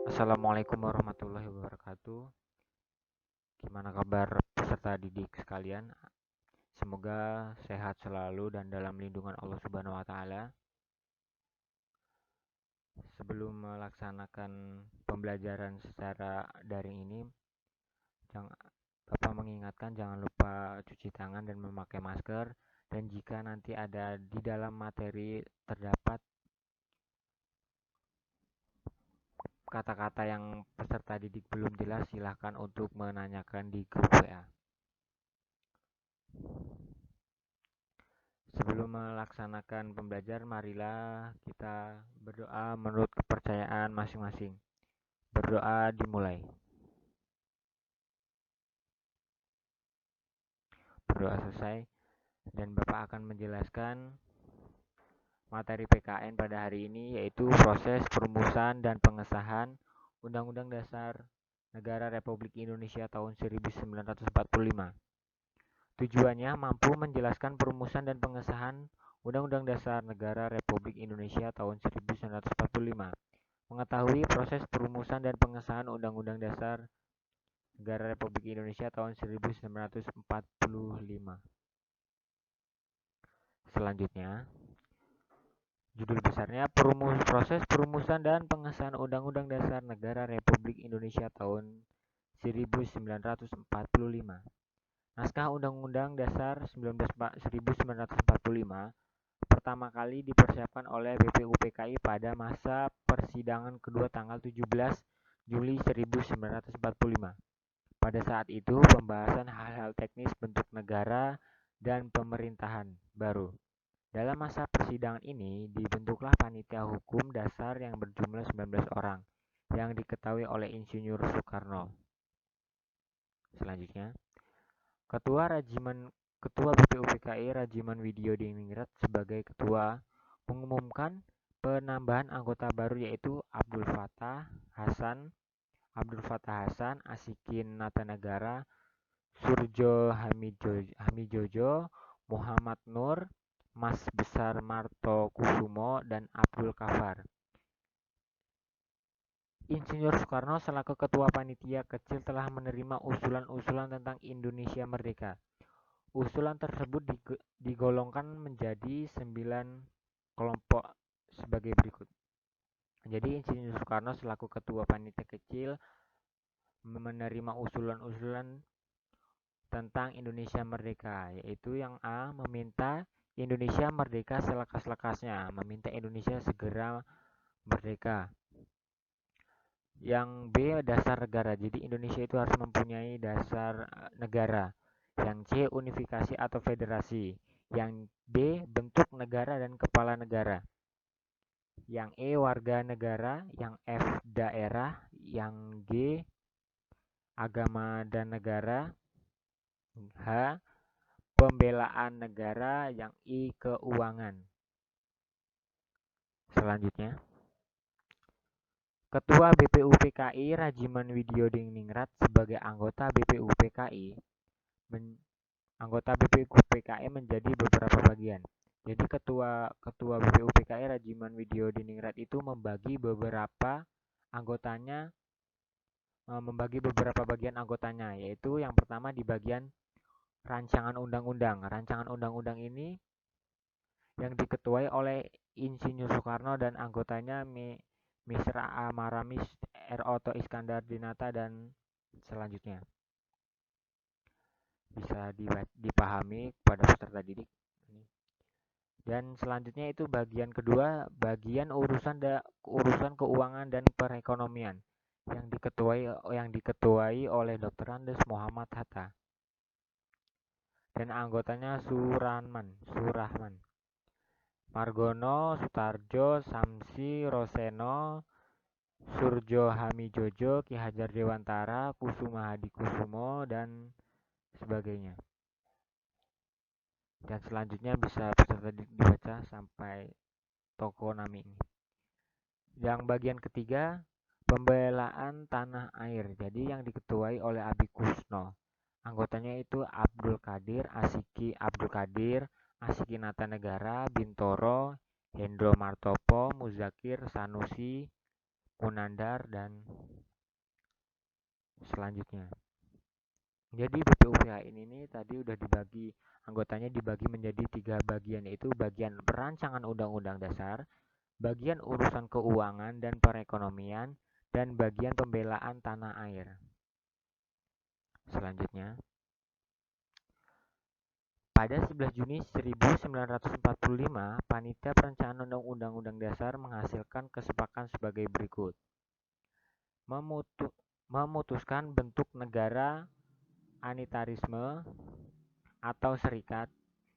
Assalamualaikum warahmatullahi wabarakatuh. Gimana kabar peserta didik sekalian? Semoga sehat selalu dan dalam lindungan Allah Subhanahu wa taala. Sebelum melaksanakan pembelajaran secara daring ini, Bapak mengingatkan jangan lupa cuci tangan dan memakai masker, dan jika nanti ada di dalam materi terdapat kata-kata yang peserta didik belum jelas, silahkan untuk menanyakan di grup WA. Sebelum melaksanakan pembelajaran, marilah kita berdoa menurut kepercayaan masing-masing. Berdoa dimulai. Berdoa selesai, dan Bapak akan menjelaskan materi PKN pada hari ini, yaitu proses perumusan dan pengesahan Undang-Undang Dasar Negara Republik Indonesia tahun 1945. Tujuannya mampu menjelaskan perumusan dan pengesahan Undang-Undang Dasar Negara Republik Indonesia tahun 1945, mengetahui proses perumusan dan pengesahan Undang-Undang Dasar Negara Republik Indonesia tahun 1945. Selanjutnya, judul besarnya proses perumusan dan pengesahan Undang-Undang Dasar Negara Republik Indonesia tahun 1945. Naskah Undang-Undang Dasar 1945 pertama kali dipersiapkan oleh BPUPKI pada masa persidangan kedua tanggal 17 Juli 1945. Pada saat itu, pembahasan hal-hal teknis bentuk negara dan pemerintahan baru. Dalam masa persidangan ini, dibentuklah panitia hukum dasar yang berjumlah 19 orang, yang diketahui oleh Insinyur Soekarno. Selanjutnya, Ketua BPUPKI Rajiman Widyodiningrat sebagai ketua mengumumkan penambahan anggota baru, yaitu Abdul Fattah Hasan, Asikin Natanagara, Surjo Hamijojo, Muhammad Nur, Mas Besar Marto Kusumo, dan Abdul Kafar. Insinyur Soekarno selaku ketua panitia kecil telah menerima usulan-usulan tentang Indonesia Merdeka. Usulan tersebut digolongkan menjadi 9 kelompok sebagai berikut. Jadi Insinyur Soekarno selaku ketua panitia kecil menerima usulan-usulan tentang Indonesia Merdeka, yaitu yang A, meminta Indonesia merdeka selekas-lekasnya, meminta Indonesia segera merdeka. Yang B, dasar negara. Jadi Indonesia itu harus mempunyai dasar negara. Yang C, unifikasi atau federasi. Yang D, bentuk negara dan kepala negara. Yang E, warga negara. Yang F, daerah. Yang G, agama dan negara. H, pembelaan negara. Yang I, keuangan. Selanjutnya, Ketua BPUPKI Rajiman Widyodiningrat sebagai anggota BPUPKI menjadi beberapa bagian. Jadi ketua BPUPKI Rajiman Widyodiningrat itu membagi beberapa bagian anggotanya, yaitu yang pertama di bagian rancangan undang-undang. Rancangan undang-undang ini yang diketuai oleh Insinyur Soekarno dan anggotanya Misra Amaramis, R. Oto Iskandar Dinata, dan selanjutnya. Bisa dipahami pada peserta didik. Dan selanjutnya itu bagian kedua, bagian urusan keuangan dan perekonomian yang diketuai oleh Dr. Andes Muhammad Hatta. Dan anggotanya Surahman, Margono, Sutarjo, Samsi, Roseno, Surjo Hamijojo, Ki Hajar Dewantara, Kusuma Hadi Kusumo, dan sebagainya. Dan selanjutnya bisa peserta dibaca sampai toko nami ini. Yang bagian ketiga, pembelaan tanah air. Jadi yang diketuai oleh Abi Kusno. Anggotanya itu Abdul Qadir, Asiki Natanegara, Bintoro, Hendro Martopo, Muzakir, Sanusi, Munandar, dan selanjutnya. Jadi BPUPKI ini tadi udah dibagi, anggotanya dibagi menjadi 3 bagian, yaitu bagian perancangan Undang-Undang Dasar, bagian urusan keuangan dan perekonomian, dan bagian pembelaan tanah air. Selanjutnya, pada 11 Juni 1945, Panitia Perencanaan Undang-Undang Dasar menghasilkan kesepakatan sebagai berikut. Memutuskan bentuk negara unitarisme atau serikat,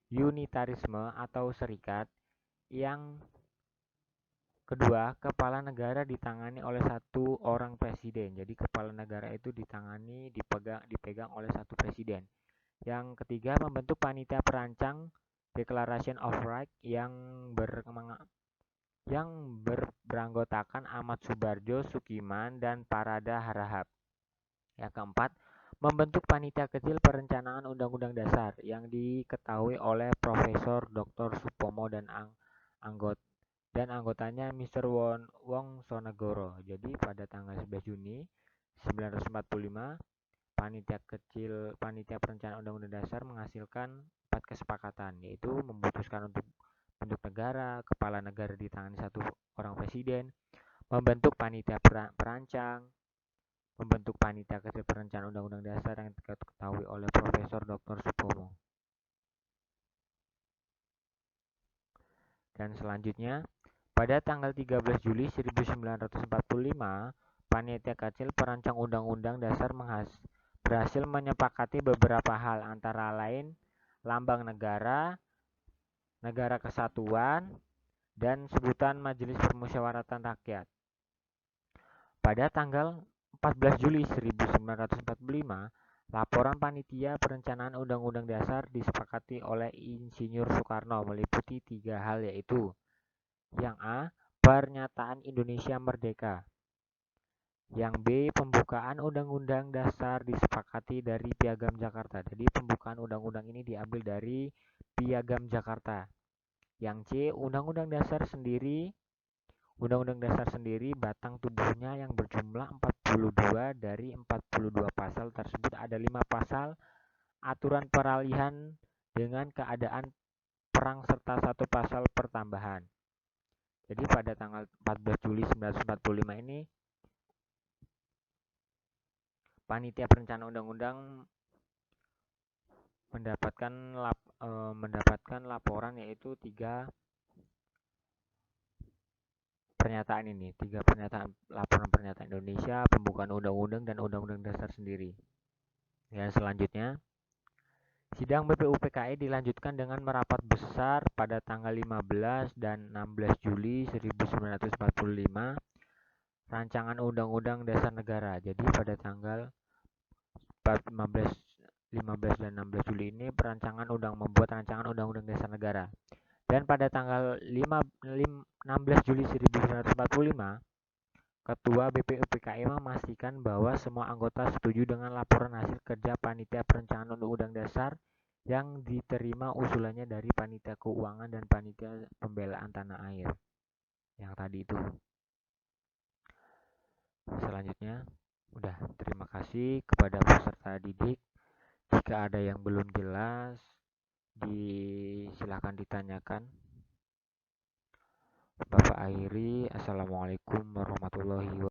unitarisme atau serikat. Yang kedua, kepala negara ditangani oleh satu orang presiden. Jadi kepala negara itu dipegang oleh satu presiden. Yang ketiga, membentuk panitia perancang Declaration of Rights yang beranggotakan Ahmad Subarjo, Sukiman, dan Parada Harahap. Yang keempat, membentuk panitia kecil perencanaan Undang-Undang Dasar yang diketahui oleh Profesor Dr. Supomo dan anggotanya Mr. Wong Sonegoro. Jadi pada tanggal 11 Juni 1945, panitia perencanaan Undang-Undang Dasar menghasilkan 4 kesepakatan, yaitu memutuskan untuk bentuk negara, kepala negara ditangani satu orang presiden, membentuk panitia perancang, membentuk panitia kecil perencanaan Undang-Undang Dasar yang diketahui oleh Profesor Dr. Supomo. Dan selanjutnya, pada tanggal 13 Juli 1945, panitia kecil perancang Undang-Undang Dasar berhasil menyepakati beberapa hal, antara lain lambang negara, negara kesatuan, dan sebutan Majelis Permusyawaratan Rakyat. Pada tanggal 14 Juli 1945, laporan Panitia Perencanaan Undang-Undang Dasar disepakati oleh Insinyur Soekarno meliputi 3 hal, yaitu yang A, Pernyataan Indonesia Merdeka. Yang B, pembukaan Undang-Undang Dasar disepakati dari Piagam Jakarta. Jadi pembukaan undang-undang ini diambil dari Piagam Jakarta. Yang C, Undang-Undang Dasar sendiri batang tubuhnya yang berjumlah 42, dari 42 pasal tersebut ada 5 pasal aturan peralihan dengan keadaan perang serta 1 pasal pertambahan. Jadi pada tanggal 14 Juli 1945 ini Panitia Perencanaan Undang-Undang mendapatkan laporan, yaitu 3 pernyataan ini, 3 laporan pernyataan Indonesia, pembukaan undang-undang, dan undang-undang dasar sendiri. Dan selanjutnya, sidang BPUPKI dilanjutkan dengan merapat besar pada tanggal 15 dan 16 Juli 1945, rancangan Undang-Undang Dasar Negara. Jadi pada tanggal 15 dan 16 Juli ini membuat rancangan Undang-Undang Dasar Negara. Dan pada tanggal 16 Juli 1945, Ketua BPUPKI memastikan bahwa semua anggota setuju dengan laporan hasil kerja Panitia Perencanaan Undang-Undang Dasar yang diterima usulannya dari Panitia Keuangan dan Panitia Pembelaan Tanah Air. Yang tadi itu. Selanjutnya, terima kasih kepada peserta didik. Jika ada yang belum jelas, silakan ditanyakan. Bapak akhiri, assalamualaikum warahmatullahi wabarakatuh.